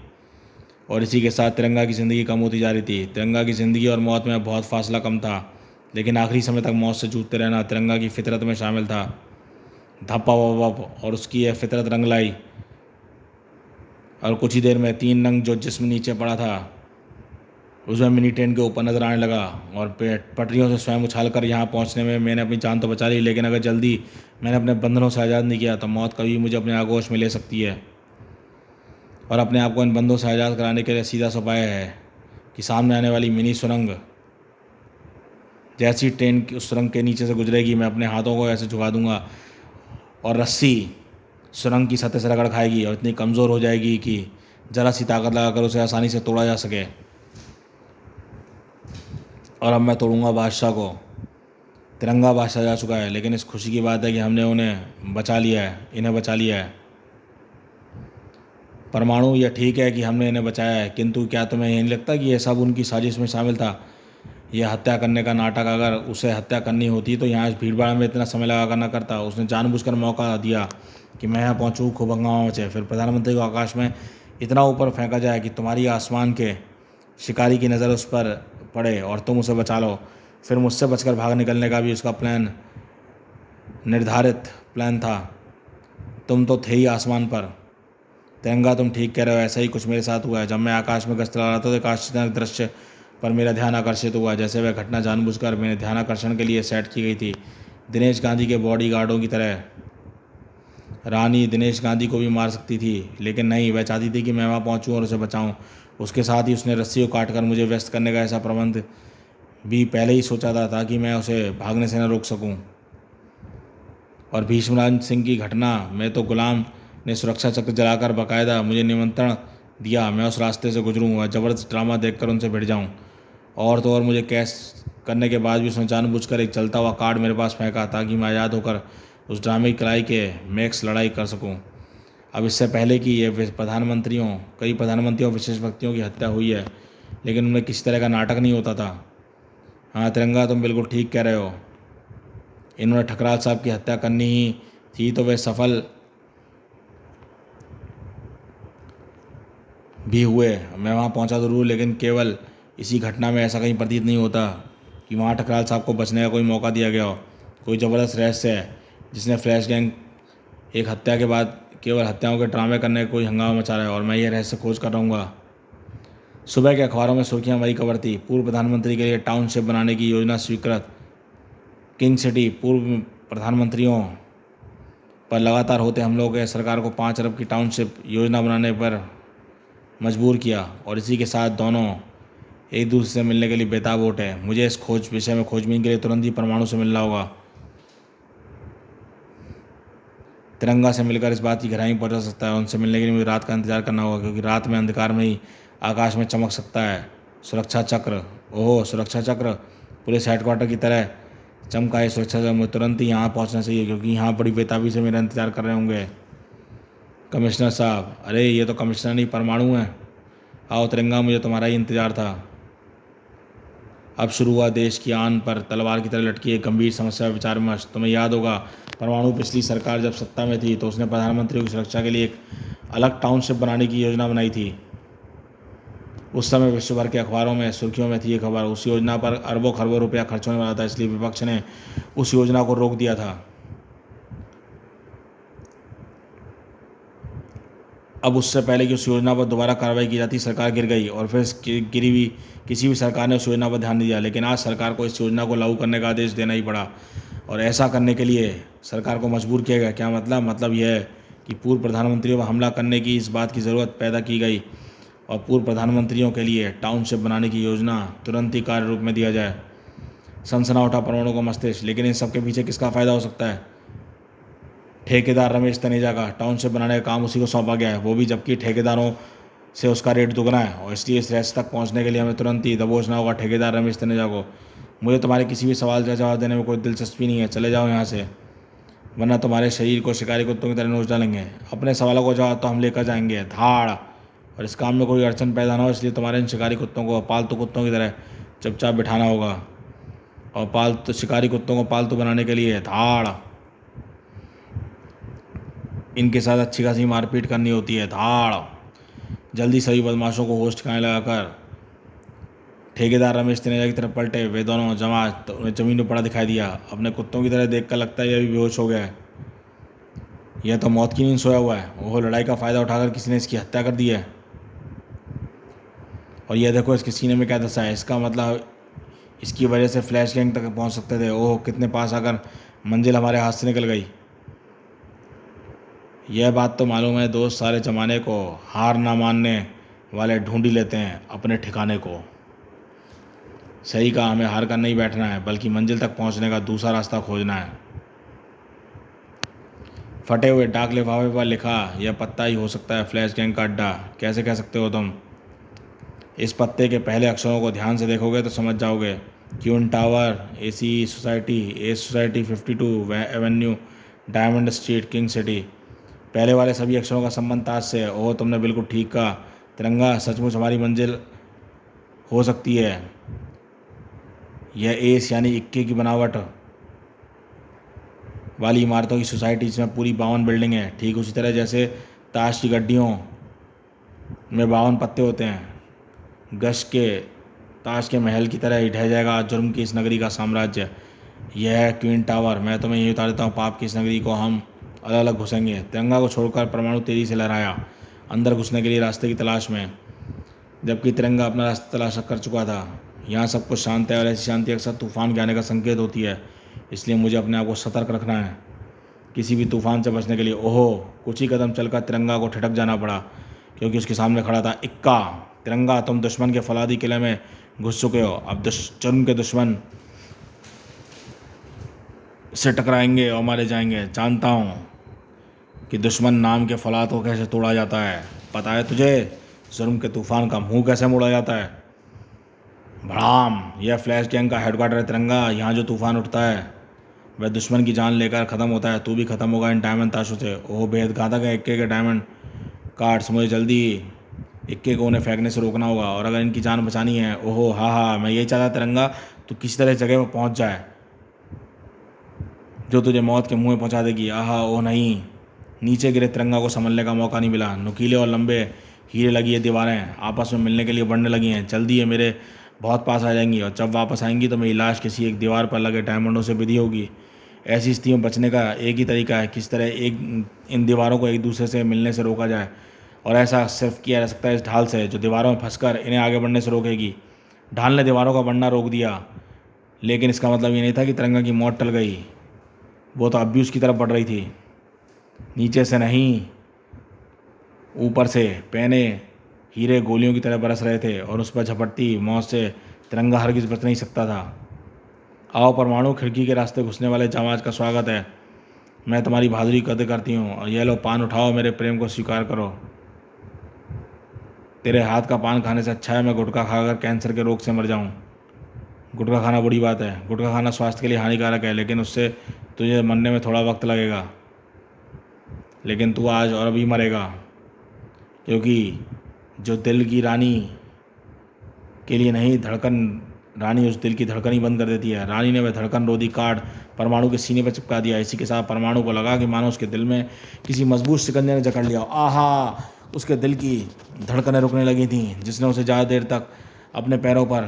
और इसी के साथ तिरंगा की ज़िंदगी कम होती जा रही थी। तिरंगा की ज़िंदगी और मौत में बहुत फासला कम था, लेकिन आखिरी समय तक मौत से जूझते रहना तिरंगा की फितरत में शामिल था। धप्पा वप और उसकी यह फितरत रंग लाई और कुछ ही देर में 3 रंग जो जिस्म नीचे पड़ा था उसमें मिनी ट्रेन के ऊपर नजर आने लगा। और पटरियों से स्वयं उछालकर यहाँ पहुँचने में मैंने अपनी जान तो बचा ली, लेकिन अगर जल्दी मैंने अपने बंधनों से आज़ाद नहीं किया तो मौत कभी मुझे अपने आगोश में ले सकती है। और अपने आप को इन बंधों से आज़ाद कराने के लिए सीधा सा उपाय है कि सामने आने वाली मिनी सुरंग जैसी ट्रेन की उस सुरंग के नीचे से गुजरेगी, मैं अपने हाथों को ऐसे झुका दूंगा और रस्सी सुरंग की सतह से रगड़ खाएगी और इतनी कमज़ोर हो जाएगी कि ज़रा सी ताकत लगाकर उसे आसानी से तोड़ा जा सके। और अब मैं तोड़ूंगा बादशाह को। तिरंगा बादशाह जा चुका है, लेकिन इस खुशी की बात है कि हमने उन्हें बचा लिया है, इन्हें बचा लिया है। परमाणु, यह ठीक है कि हमने इन्हें बचाया है, किंतु क्या तुम्हें यह नहीं लगता कि यह सब उनकी साजिश में शामिल था? यह हत्या करने का नाटक अगर उसे हत्या करनी होती तो यहाँ इस भीड़ भाड़ में इतना समय लगा कर न करता। उसने जानबूझकर मौका दिया कि मैं यहाँ पहुँचूँ, खूब हंगामा मचे, फिर प्रधानमंत्री को आकाश में इतना ऊपर फेंका जाए कि तुम्हारी आसमान के शिकारी की नज़र उस पर पड़े और तुम उसे बचा लो। फिर मुझसे बचकर भाग निकलने का भी उसका प्लान, निर्धारित प्लान था। तुम तो थे ही आसमान पर। तिरंगा, तुम ठीक कह रहे हो, ऐसा ही कुछ मेरे साथ हुआ है। जब मैं आकाश में गश्त लगा रहा था तो एक आश्चर्यजनक दृश्य पर मेरा ध्यान आकर्षित हुआ, जैसे वह घटना जानबूझकर मेरे ध्यान आकर्षण के लिए सेट की गई थी। दिनेश गांधी के बॉडी गार्डों की तरह। रानी दिनेश गांधी को भी मार सकती थी, लेकिन नहीं, वह चाहती थी कि मैं वहाँ पहुँचूँ और उसे बचाऊँ। उसके साथ ही उसने रस्सी को काटकर मुझे व्यस्त करने का ऐसा प्रबंध भी पहले ही सोचा था ताकि मैं उसे भागने से न रोक सकूं। और भीष्मराज सिंह की घटना में तो गुलाम ने सुरक्षा चक्र जलाकर बाकायदा मुझे निमंत्रण दिया मैं उस रास्ते से गुजरूं और ज़बरदस्त ड्रामा देखकर उनसे भिड़ जाऊं। और तो और मुझे कैश करने के बाद भी उसने जानबूझकर एक जलता हुआ कार्ड मेरे पास फेंका ताकि मैं आज़ाद होकर उस ड्रामे की कलाई के मैक्स लड़ाई कर सकूँ। अब इससे पहले कि ये कई प्रधानमंत्रियों विशेष व्यक्तियों की हत्या हुई है, लेकिन उनमें किसी तरह का नाटक नहीं होता था। हाँ तिरंगा, तुम बिल्कुल ठीक कह रहे हो। इन्होंने ठकराल साहब की हत्या करनी ही थी तो वे सफल भी हुए। मैं वहाँ पहुँचा ज़रूर, लेकिन केवल इसी घटना में ऐसा कहीं प्रतीत नहीं होता कि वहाँ ठकराल साहब को बचने का कोई मौका दिया गया हो। कोई ज़बरदस्त रहस्य है जिसने फ्लैश गैंग एक हत्या के बाद केवल हत्याओं के ड्रामे करने का कोई हंगामा मचा रहा है, और मैं ये रहस्य खोज कर रहूँगा। सुबह के अखबारों में सुर्खियां भरी खबर थी, पूर्व प्रधानमंत्री के लिए टाउनशिप बनाने की योजना स्वीकृत। किंग सिटी पूर्व प्रधानमंत्रियों पर लगातार होते हमलों के सरकार को 5 अरब की टाउनशिप योजना बनाने पर मजबूर किया, और इसी के साथ दोनों एक दूसरे से मिलने के लिए बेताब उठे। मुझे इस विषय में खोजबीन के लिए तुरंत ही परमाणु से मिलना होगा। तिरंगा से मिलकर इस बात की गहराई में पहुंचा सकता है। उनसे मिलने के लिए मुझे रात का इंतजार करना होगा, क्योंकि रात में अंधकार में ही आकाश में चमक सकता है सुरक्षा चक्र। ओह, सुरक्षा चक्र पुलिस हेडक्वार्टर की तरह चमका है सुरक्षा चक्र। मुझे तुरंत ही यहाँ पहुँचना चाहिए, क्योंकि यहाँ बड़ी बेताबी से मेरा इंतजार कर रहे होंगे। कमिश्नर साहब, अरे ये तो कमिश्नर नहीं परमाणु है। आओ तिरंगा, मुझे तुम्हारा ही इंतजार था। अब शुरू हुआ देश की आन पर तलवार की तरह लटकी एक गंभीर समस्या विचार विमर्श। तुम्हें याद होगा, परमाणु पिछली सरकार जब सत्ता में थी तो उसने प्रधानमंत्रियों की सुरक्षा के लिए एक अलग टाउनशिप बनाने की योजना बनाई थी। उस समय विश्व भर के अखबारों में सुर्खियों में थी ये खबर। उस योजना पर अरबों खरबों रुपया खर्च होने वाला था, इसलिए विपक्ष ने उस योजना को रोक दिया था। अब उससे पहले कि उस योजना पर दोबारा कार्रवाई की जाती, सरकार गिर गई, और फिर गिरी हुई किसी भी सरकार ने उस योजना पर ध्यान नहीं दिया। लेकिन आज सरकार को इस योजना को लागू करने का आदेश देना ही पड़ा, और ऐसा करने के लिए सरकार को मजबूर किया गया। क्या मतलब यह है कि पूर्व प्रधानमंत्रियों पर हमला करने की इस बात की ज़रूरत पैदा की गई, और पूर्व प्रधानमंत्रियों के लिए टाउनशिप बनाने की योजना तुरंत ही कार्य रूप में दिया जाए। सनसना उठा परमाणु का मस्तिष्क। लेकिन इन सब के पीछे किसका फ़ायदा हो सकता है? ठेकेदार रमेश तनेजा का। टाउनशिप बनाने का काम उसी को सौंपा गया है, वो भी जबकि ठेकेदारों से उसका रेट दुगना है, और इसलिए इस रहस्य तक पहुंचने के लिए हमें तुरंत ही दबोचना होगा ठेकेदार रमेश तनेजा को। मुझे तुम्हारे किसी भी सवाल का जवाब देने में कोई दिलचस्पी नहीं है, चले जाओ यहाँ से, वरना तुम्हारे शरीर को शिकारी कुत्तों की तरह नोच डालेंगे। अपने सवालों को जवाब तो हम लेकर जाएंगे, धाड़। और इस काम में कोई अड़चन पैदा ना हो, इसलिए तुम्हारे इन शिकारी कुत्तों को पालतू कुत्तों की तरह चुपचाप बिठाना होगा। और पालतू शिकारी कुत्तों को पालतू बनाने के लिए धाड़ इनके साथ अच्छी खासी मारपीट करनी होती है, धाड़। जल्दी सभी बदमाशों को होश ठिकाने लगाकर ठेकेदार रमेश तिनेजा की तरफ पलटे। वे दोनों जमात तो उन्हें जमीन पर पड़ा दिखाई दिया। अपने कुत्तों की तरह देखकर लगता है यह भी बेहोश हो गया है। यह तो मौत की नींद सोया हुआ है। ओह, लड़ाई का फ़ायदा उठाकर किसी ने इसकी हत्या कर दी है। और यह देखो इसके सीने में क्या दशा है। इसका मतलब इसकी वजह से फ्लैश गैंग तक पहुंच सकते थे। ओह, कितने पास आकर मंजिल हमारे हाथ से निकल गई। यह बात तो मालूम है दोस्त, सारे ज़माने को हार ना मानने वाले ढूंढ ही लेते हैं अपने ठिकाने को। सही कहा, हमें हार कर नहीं बैठना है, बल्कि मंजिल तक पहुंचने का दूसरा रास्ता खोजना है। फटे हुए डाक लिफाफे पर लिखा, यह पत्ता ही हो सकता है फ्लैश गैंग का अड्डा। कैसे कह सकते हो तुम? इस पत्ते के पहले अक्षरों को ध्यान से देखोगे तो समझ जाओगे। Queen tower, AC society, S society, 52 avenue, diamond street, king city. पहले वाले सभी अक्षरों का संबंध ताज से है। ओह, तुमने बिल्कुल ठीक कहा। तिरंगा सचमुच हमारी मंजिल हो सकती है। यह एस यानी इक्के की बनावट वाली इमारतों की सोसाइटी, जिसमें पूरी 52 बिल्डिंग है, ठीक उसी तरह जैसे ताश की गड्डियों में 52 पत्ते होते हैं। गश के ताश के महल की तरह ही ढह जाएगा आज जुर्म की इस नगरी का साम्राज्य। यह है क्वीन टावर। मैं तुम्हें यही उतार देता हूँ, पाप की इस नगरी को हम अलग अलग घुसेंगे। तिरंगा को छोड़कर परमाणु तेजी से लहराया, अंदर घुसने के लिए रास्ते की तलाश में, जबकि तिरंगा अपना रास्ता तलाश कर चुका था। यहाँ सब कुछ शांत है और ऐसी शांति अक्सर तूफान के आने का संकेत होती है, इसलिए मुझे अपने आप को सतर्क रखना है किसी भी तूफान से बचने के लिए। ओहो, कुछ ही कदम चलकर तिरंगा को ठिठक जाना पड़ा, क्योंकि उसके सामने खड़ा था इक्का। तिरंगा, तुम दुश्मन के फौलादी किले में घुस चुके हो। अब जुर्म के दुश्मन से टकराएंगे और मारे जाएंगे। जानता हूँ कि दुश्मन नाम के फौलाद को कैसे तोड़ा जाता है। पता है तुझे जुर्म के तूफान का मुंह कैसे मोड़ा जाता है? भड़ाम, यह फ्लैश गैंग का हेडक्वार्टर है तिरंगा। यहाँ जो तूफान उठता है वह दुश्मन की जान लेकर ख़त्म होता है। तू भी ख़त्म होगा इन डायमंड ताशों से। ओह, बेहद घातक है इक्के के डायमंड कार्ड्स। मुझे जल्दी इक्के को उन्हें फेंकने से रोकना होगा, और अगर इनकी जान बचानी है। ओहो, हाँ, मैं यही चाहता तिरंगा, तू किसी तरह जगह पर पहुँच जाए जो तुझे मौत के मुँह में पहुँचा देगी। आहा, ओह नहीं। नीचे गिरे तिरंगा को संभलने का मौका नहीं मिला। नुकीले और लंबे हीरे लगी ये दीवारें आपस में मिलने के लिए बढ़ने लगी हैं। जल्दी ये मेरे बहुत पास आ जाएंगी, और जब वापस आएंगी तो मेरी लाश किसी एक दीवार पर लगे डायमंडों से विधि होगी। ऐसी स्थिति में बचने का एक ही तरीका है, किस तरह इन दीवारों को एक दूसरे से मिलने से रोका जाए। और ऐसा सिर्फ किया जा सकता है इस ढाल से, जो दीवारों में फंसकर इन्हें आगे बढ़ने से रोकेगी। ढाल ने दीवारों का बढ़ना रोक दिया, लेकिन इसका मतलब ये नहीं था कि तिरंगा की मौत टल गई। वो तो अब भी उसकी तरफ बढ़ रही थी, नीचे से नहीं ऊपर से। पहने हीरे गोलियों की तरह बरस रहे थे, और उस पर झपटती मौत से तिरंगा हरगिज बच नहीं सकता था। आओ परमाणु, खिड़की के रास्ते घुसने वाले जहाज का स्वागत है। मैं तुम्हारी बहादुरी कदर करती हूँ, और यह लो पान उठाओ, मेरे प्रेम को स्वीकार करो। तेरे हाथ का पान खाने से अच्छा है मैं गुटखा खाकर कैंसर के रोग से मर जाऊँ। गुटखा खाना बुरी बात है। गुटखा खाना स्वास्थ्य के लिए हानिकारक है, लेकिन उससे तुझे मरने में थोड़ा वक्त लगेगा। लेकिन तू आज और अभी मरेगा, क्योंकि जो दिल की रानी के लिए नहीं धड़कन, रानी उस दिल की धड़कन ही बंद कर देती है। रानी ने वह धड़कन रोधी कार्ड परमाणु के सीने पर चिपका दिया। इसी के साथ परमाणु को लगा कि मानो उसके दिल में किसी मजबूत शिकंजे ने जकड़ लिया। आहा, उसके दिल की धड़कनें रुकने लगी थीं, जिसने उसे ज़्यादा देर तक अपने पैरों पर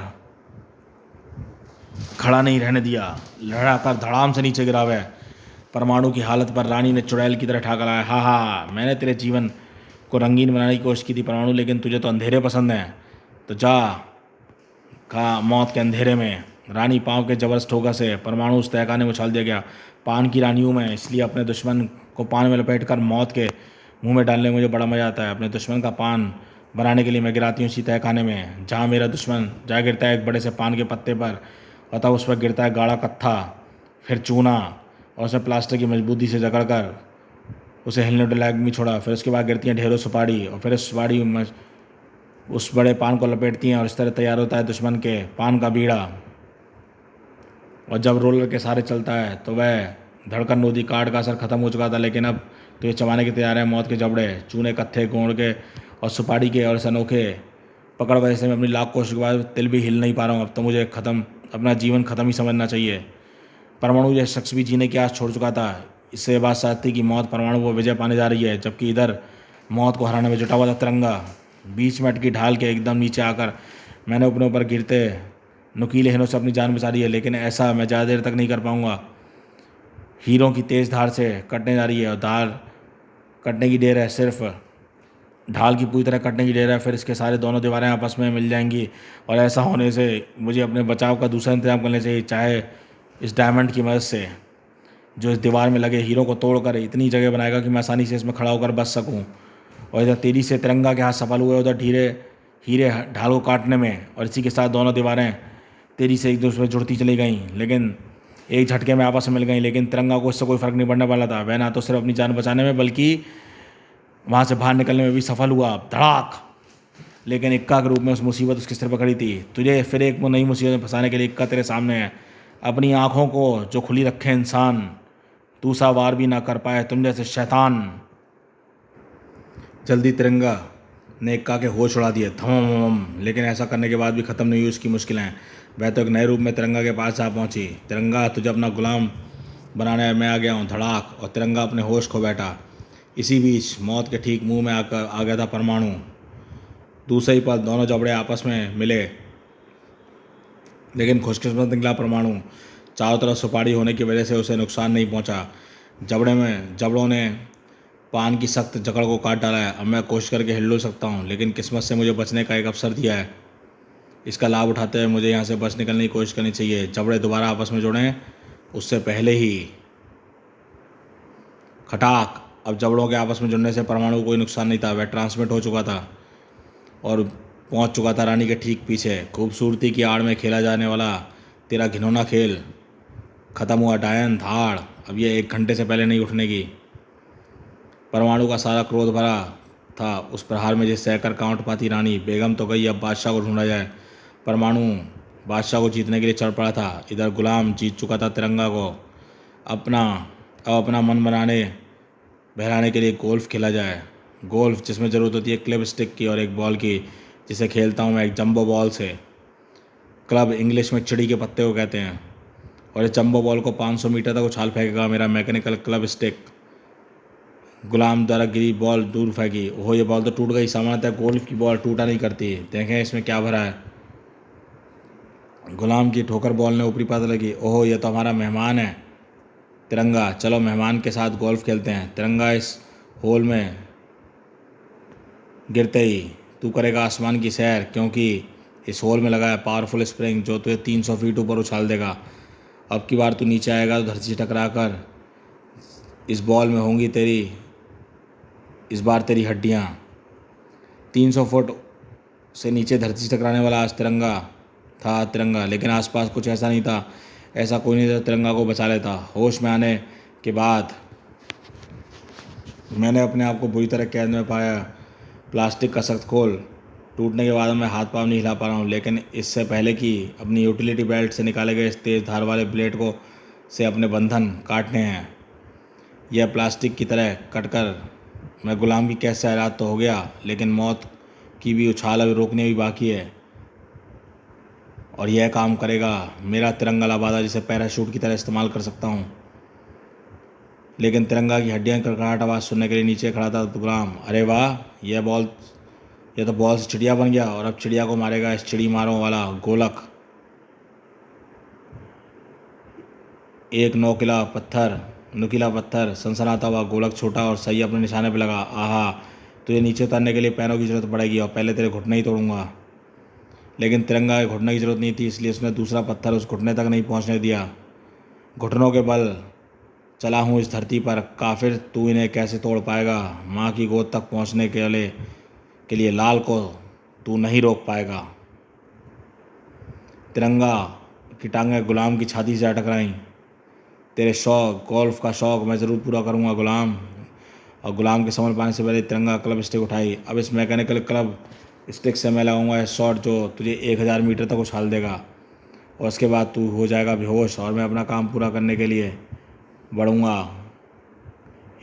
खड़ा नहीं रहने दिया। लड़ाकर धड़ाम से नीचे गिरा वह। परमाणु की हालत पर रानी ने चुड़ैल की तरह ठाका लाया। हा, मैंने तेरे जीवन को रंगीन बनाने की कोशिश की थी परमाणु, लेकिन तुझे तो अंधेरे पसंद हैं, तो जा का मौत के अंधेरे में। रानी पाँव के जबरदस्त ठोकर से परमाणु उस तहखाने में उछाल दिया गया। पान की रानी हूँ मैं, इसलिए अपने दुश्मन को पान में लपेट कर मौत के मुंह में डालने में मुझे बड़ा मज़ा आता है। अपने दुश्मन का पान बनाने के लिए मैं गिराती हूँ इसी तहखाने में, जहाँ मेरा दुश्मन जा गिरता है एक बड़े से पान के पत्ते पर, और तब उस पर गिरता है गाढ़ा कत्था, फिर चूना, और उसे प्लास्टर की मजबूती से जकड़ कर उसे हिलने डुलाने भी छोड़ा। फिर उसके बाद गिरती हैं ढेरों सुपारी, और फिर सुपारी में उस बड़े पान को लपेटती हैं, और इस तरह तैयार होता है दुश्मन के पान का बीड़ा। और जब रोलर के सहारे चलता है तो वह धड़कन नोदी कार्ड का असर खत्म हो चुका था, लेकिन अब तो ये चबाने के तैयार है मौत के जबड़े, चूने कत्थे गोंड के और सुपारी के और इस अनोखे पकड़ वजह से मैं अपनी लाख कोशिश के बाद तिल भी हिल नहीं पा रहा हूँ। अब तो मुझे अपना जीवन ख़त्म ही समझना चाहिए। परमाणु यह शख्स भी जीने की आस छोड़ चुका था। इससे ये बात साथ थी कि मौत परमाणु को विजय पाने जा रही है, जबकि इधर मौत को हराने में जुटा हुआ था तिरंगा। बीच में अटकी ढाल के एकदम नीचे आकर मैंने अपने ऊपर गिरते नुकीले हिनों से अपनी जान बचा ली है, लेकिन ऐसा मैं ज़्यादा देर तक नहीं कर पाऊँगा। हीरों की तेज़ धार से कटने जा रही है और धार कटने की देर है, सिर्फ ढाल की पूरी तरह कटने की देर है, फिर इसके सारे दोनों दीवारें आपस में मिल जाएंगी। और ऐसा होने से मुझे अपने बचाव का दूसरा इंतजाम करना चाहिए, चाहे इस डायमंड की मदद से, जो इस दीवार में लगे हीरों को तोड़कर इतनी जगह बनाएगा कि मैं आसानी से इसमें खड़ा होकर बच सकूं। और इधर तेजी से तिरंगा के हाथ सफल हुए, उधर हीरे ढाल को काटने में, और इसी के साथ दोनों दीवारें तेजी से एक दूसरे में जुड़ती चली गईं, लेकिन एक झटके में आपस में मिल गई। लेकिन तिरंगा को इससे कोई फ़र्क नहीं पड़ने वाला था। वह ना तो सिर्फ अपनी जान बचाने में बल्कि वहाँ से बाहर निकलने में भी सफल हुआ। धड़ाक! लेकिन इक्का के रूप में उस मुसीबत उसके सिर पर खड़ी थी। तुझे फिर एक नई मुसीबत में फंसाने के लिए इक्का तेरे सामने है। अपनी आँखों को जो खुली रखे इंसान, दूसरा वार भी ना कर पाए तुम जैसे शैतान। जल्दी तिरंगा ने इक्का के होश उड़ा दिए, धम। लेकिन ऐसा करने के बाद भी ख़त्म नहीं हुई उसकी मुश्किलें। वह तो एक नए रूप में तिरंगा के पास जा पहुंची। तिरंगा, तुझे अपना गुलाम बनाने मैं आ गया हूँ। धड़ाक! और तिरंगा अपने होश खो बैठा। इसी बीच मौत के ठीक मुंह में आकर आ गया था परमाणु। दूसरे ही पल दोनों जबड़े आपस में मिले, लेकिन खुशकिस्मत निकला परमाणु। चारों तरफ सुपारी होने की वजह से उसे नुकसान नहीं पहुंचा। जबड़ों ने पान की सख्त जकड़ को काट डाला है। अब मैं कोशिश करके हिल सकता हूँ, लेकिन किस्मत से मुझे बचने का एक अवसर दिया है। इसका लाभ उठाते हुए मुझे यहाँ से बच निकलने की कोशिश करनी चाहिए। जबड़े दोबारा आपस में जुड़ें उससे पहले ही। खटाक! अब जबड़ों के आपस में जुड़ने से परमाणु को कोई नुकसान नहीं था। वह ट्रांसमिट हो चुका था और पहुंच चुका था रानी के ठीक पीछे। खूबसूरती की आड़ में खेला जाने वाला तेरा घिनौना खेल खत्म हुआ डायन। धाड़! अब ये 1 घंटे से पहले नहीं उठने की। परमाणु का सारा क्रोध भरा था उस प्रहार में जिससे सहकर कांप पाती रानी। बेगम तो गई, अब बादशाह को ढूंढा जाए। परमाणु बादशाह को जीतने के लिए चढ़ पड़ा था। इधर गुलाम जीत चुका था तिरंगा को। अब अपना मन बहलाने के लिए गोल्फ खेला जाए। गोल्फ जिसमें ज़रूरत होती है क्लब स्टिक की और एक बॉल की, जिसे खेलता हूँ मैं एक जंबो बॉल से। क्लब इंग्लिश में चिड़ी के पत्ते को कहते हैं। और इस जंबो बॉल को 500 मीटर तक उछाल फेंकेगा मेरा मैकेनिकल क्लब स्टिक। गुलाम द्वारा गिरी बॉल दूर फेंकी। ओहो, ये बॉल तो टूट गई। सामान्यतः गोल्फ की बॉल टूटा नहीं करती। देखें इसमें क्या भरा है। गुलाम की ठोकर बॉल ने ऊपरी पात लगी। ओहो, यह तो हमारा मेहमान है तिरंगा। चलो मेहमान के साथ गोल्फ खेलते हैं। तिरंगा इस होल में गिरते ही तू करेगा आसमान की सैर, क्योंकि इस होल में लगा है पावरफुल स्प्रिंग जो तुझे 300 फीट ऊपर उछाल देगा। अब की बार तू नीचे आएगा तो धरती से टकरा कर इस बॉल में होंगी इस बार तेरी हड्डियाँ। 300 फुट से नीचे धरती से टकराने वाला आज तिरंगा, लेकिन आसपास कुछ ऐसा नहीं था। ऐसा कोई नहीं था तिरंगा को बचा लेता। होश में आने के बाद मैंने अपने आप को बुरी तरह कैद में पाया। प्लास्टिक का सख्त खोल टूटने के बाद मैं हाथ पाँव नहीं हिला पा रहा हूँ, लेकिन इससे पहले कि अपनी यूटिलिटी बेल्ट से निकाले गए इस तेज़ धार वाले ब्लेड को से अपने बंधन काटने हैं। यह प्लास्टिक की तरह कटकर मैं गुलाम की कैद से आज़ाद तो हो गया, लेकिन मौत की भी उछाल अभी रोकनी भी बाकी है। और यह काम करेगा मेरा तिरंगा लाबादा, जिसे पैराशूट की तरह इस्तेमाल कर सकता हूँ। लेकिन तिरंगा की हड्डियाँ कड़कड़ाहट आवाज़ सुनने के लिए नीचे खड़ा था गुलाम। अरे वाह, यह तो बॉल से चिड़िया बन गया, और अब चिड़िया को मारेगा इस चिड़ी मारों वाला गोलक। एक नुकीला पत्थर सनसनाता हुआ गोलक छोटा और सही अपने निशाने पर लगा। आहा, तुझे नीचे उतरने के लिए पैरों की जरूरत पड़ेगी, और पहले तेरे घुटने ही तोड़ूंगा। लेकिन तिरंगा के घुटने की जरूरत नहीं थी, इसलिए उसने दूसरा पत्थर उस घुटने तक नहीं पहुंचने दिया। घुटनों के बल चला हूँ इस धरती पर, काफिर तू इन्हें कैसे तोड़ पाएगा। माँ की गोद तक पहुँचने के लिए लाल को तू नहीं रोक पाएगा। तिरंगा की टांगें गुलाम की छाती से जा टकराईं। तेरे गोल्फ का शौक मैं ज़रूर पूरा करूँगा गुलाम। और गुलाम के समझ पाने से पहले तिरंगा क्लब स्टिक उठाई। अब इस मैकेनिकल क्लब स्टिक से मैं लगाऊंगा शॉट जो तुझे 1000 मीटर तक उछाल देगा। और उसके बाद तू हो जाएगा बेहोश और मैं अपना काम पूरा करने के लिए बढ़ूँगा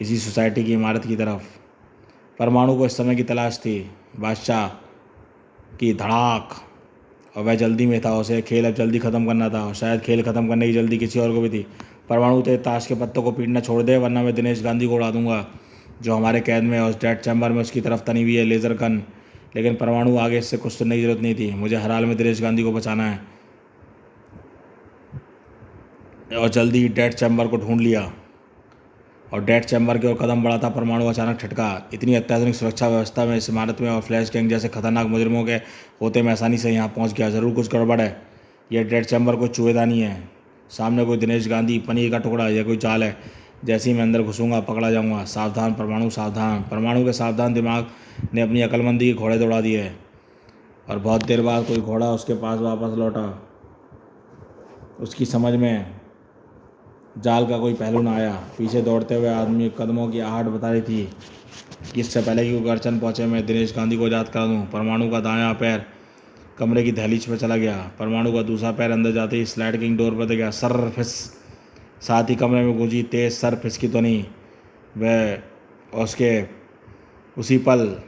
इसी सोसाइटी की इमारत की तरफ। परमाणु को इस समय की तलाश थी, बादशाह की धड़ाक, और वह जल्दी में था। उसे खेल अब जल्दी ख़त्म करना था और शायद खेल ख़त्म करने की जल्दी किसी और को भी थी। परमाणु तेरे ताश के पत्तों को पीटना छोड़ दे, वरना मैं दिनेश गांधी को उड़ा दूंगा जो हमारे कैद में और उस डेथ चैम्बर में उसकी तरफ तनी हुई है लेज़र गन। लेकिन परमाणु आगे इससे कुछ सुनने की जरूरत नहीं थी। मुझे हर हाल में दिनेश गांधी को बचाना है। और जल्दी ही डेथ चैम्बर को ढूंढ लिया और डेथ चैम्बर की ओर कदम बढ़ा था। परमाणु अचानक छटका। इतनी अत्याधुनिक सुरक्षा व्यवस्था में इस इमारत में और फ्लैश गैंग जैसे खतरनाक मुजरिमों के होते मैं आसानी से यहाँ पहुँच गया। ज़रूर कुछ गड़बड़ है। यह डेथ चैम्बर कोई चूहेदानी है, सामने कोई दिनेश गांधी, पनीर का टुकड़ा, या कोई चाल है। जैसे ही मैं अंदर घुसूंगा पकड़ा जाऊंगा। सावधान परमाणु, सावधान। परमाणु के सावधान दिमाग ने अपनी अक्लमंदी के घोड़े दौड़ा दिए और बहुत देर बाद कोई घोड़ा उसके पास वापस लौटा। उसकी समझ में जाल का कोई पहलू न आया। पीछे दौड़ते हुए आदमी कदमों की आहट बता रही थी कि इससे पहले कि वो गर्चन पहुंचे मैं दिनेश गांधी को याद करा दूँ। परमाणु का दायां पैर कमरे की दहलीज पर चला गया। परमाणु का दूसरा पैर अंदर जाते ही स्लाइडिंग डोर पर गया। सर फिस। साथ ही कमरे में गूंजी तेज सर फिसकी ध्वनि। वह उसके उसी पल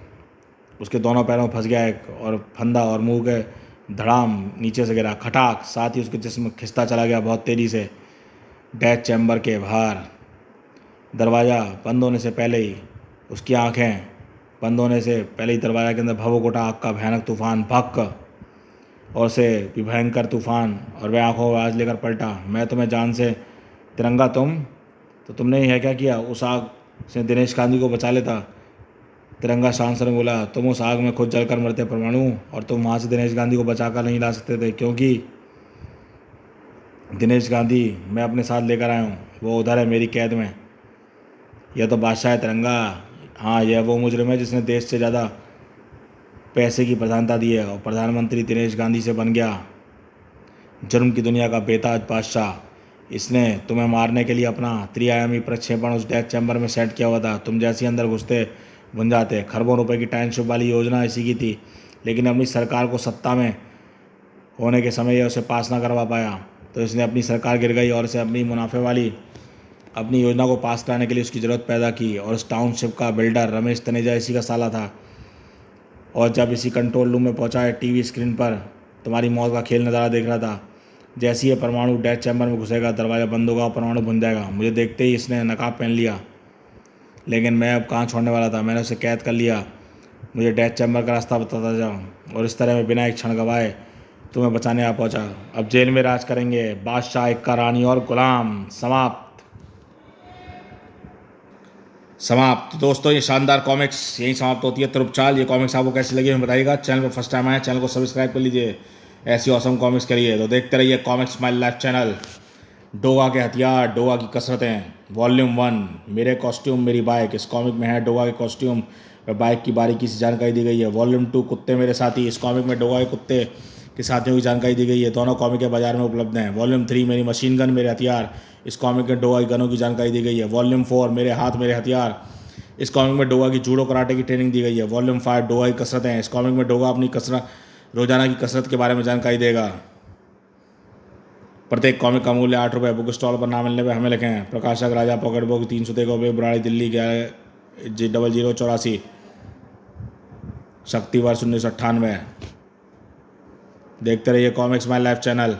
उसके दोनों पैरों में फंस गया एक और फंदा और मुंह के धड़ाम नीचे से गिरा। खटाक। साथ ही उसके जिस्म खिंचता चला गया बहुत तेजी से। डेथ चैम्बर के बाहर दरवाज़ा बंद होने से पहले ही उसकी आंखें बंद होने से पहले ही दरवाज़ा के अंदर भवक उठा आग का भयानक तूफान। भक्क और से भी भयंकर तूफान। और वह आंखों में आवाज़ लेकर पलटा। मैं तुम्हें जान से तिरंगा तो तुमने यह क्या किया? उस आग से दिनेश गांधी को बचा लेता। तिरंगा शान से बोला, तुम उस आग में खुद जलकर मरते परमाणु, और तुम वहाँ से दिनेश गांधी को बचा कर नहीं ला सकते थे, क्योंकि दिनेश गांधी मैं अपने साथ लेकर आया हूँ। वो उधर है मेरी कैद में। यह तो बादशाह है तिरंगा। हाँ, यह वो मुजरिम है जिसने देश से ज़्यादा पैसे की प्रधानता दी है और प्रधानमंत्री दिनेश गांधी से बन गया जुर्म की दुनिया का बेताज बादशाह। इसने तुम्हें मारने के लिए अपना त्रिआयामी प्रक्षेपण उस डेथ चैम्बर में सेट किया हुआ था। तुम जैसे ही अंदर घुसते बन जाते। खरबों रुपए की टाइमशिप वाली योजना इसी की थी, लेकिन अपनी सरकार को सत्ता में होने के समय यह उसे पास ना करवा पाया, तो इसने अपनी सरकार गिर गई और इसे अपनी मुनाफे वाली अपनी योजना को पास कराने के लिए उसकी ज़रूरत पैदा की। और उस टाउनशिप का बिल्डर रमेश तनेजा इसी का साला था। और जब इसी कंट्रोल रूम में पहुंचा है, टीवी स्क्रीन पर तुम्हारी मौत का खेल नज़ारा देख रहा था। जैसे ही परमाणु डेथ चैम्बर में घुसेगा, दरवाज़ा बंद होगा और परमाणु भुन जाएगा। मुझे देखते ही इसने नकाब पहन लिया, लेकिन मैं अब कहाँ छोड़ने वाला था। मैंने उसे कैद कर लिया। मुझे डेथ चैम्बर का रास्ता बताता जाओ, और इस तरह मैं बिना एक क्षण गवाए तुम्हें बचाने आ पहुँचा। अब जेल में राज करेंगे बादशाह, इक्का रानी और गुलाम। समाप्त। समाप्त। दोस्तों, ये शानदार कॉमिक्स यहीं समाप्त होती है। तुरुपचाल। ये कॉमिक्स आपको कैसी लगी हमें बताइएगा। चैनल पर फर्स्ट टाइम आए, चैनल को सब्सक्राइब कर लीजिए ऐसी औसम कॉमिक्स के लिए। तो देखते रहिए comics my life channel. Doga के हथियार, डोगा की कसरतें, वॉल्यूम 1, मेरे कॉस्ट्यूम मेरी बाइक। इस कॉमिक में है डोगा के कॉस्ट्यूम व बाइक की बारीकी से जानकारी दी गई है। वॉल्यूम 2, कुत्ते मेरे साथी। इस कॉमिक में डोगा के कुत्ते के साथियों की जानकारी दी गई है। दोनों कॉमिक बाजार में उपलब्ध हैं। वॉल्यूम 3, मेरी मशीन गन मेरे हथियार। इस कॉमिक में डोगा की गनों की जानकारी दी गई है। वॉल्यूम 4, मेरे हाथ मेरे हथियार। इस कॉमिक में डोगा की जूडो कराटे की ट्रेनिंग दी गई है। वॉल्यूम 5, डोगा की कसरतें। इस कॉमिक में डोगा अपनी रोजाना की कसरत के बारे में जानकारी देगा। प्रत्येक कॉमिक का मूल्य 8 रुपये। बुक स्टॉल पर ना मिलने पर हमें लिखें। प्रकाशक राजा पॉकेट बुक, 300 तेगोबे, बुराड़ी, दिल्ली 110084। शक्ति वर्ष 1998। देखते रहिए कॉमिक्स माई लाइफ चैनल।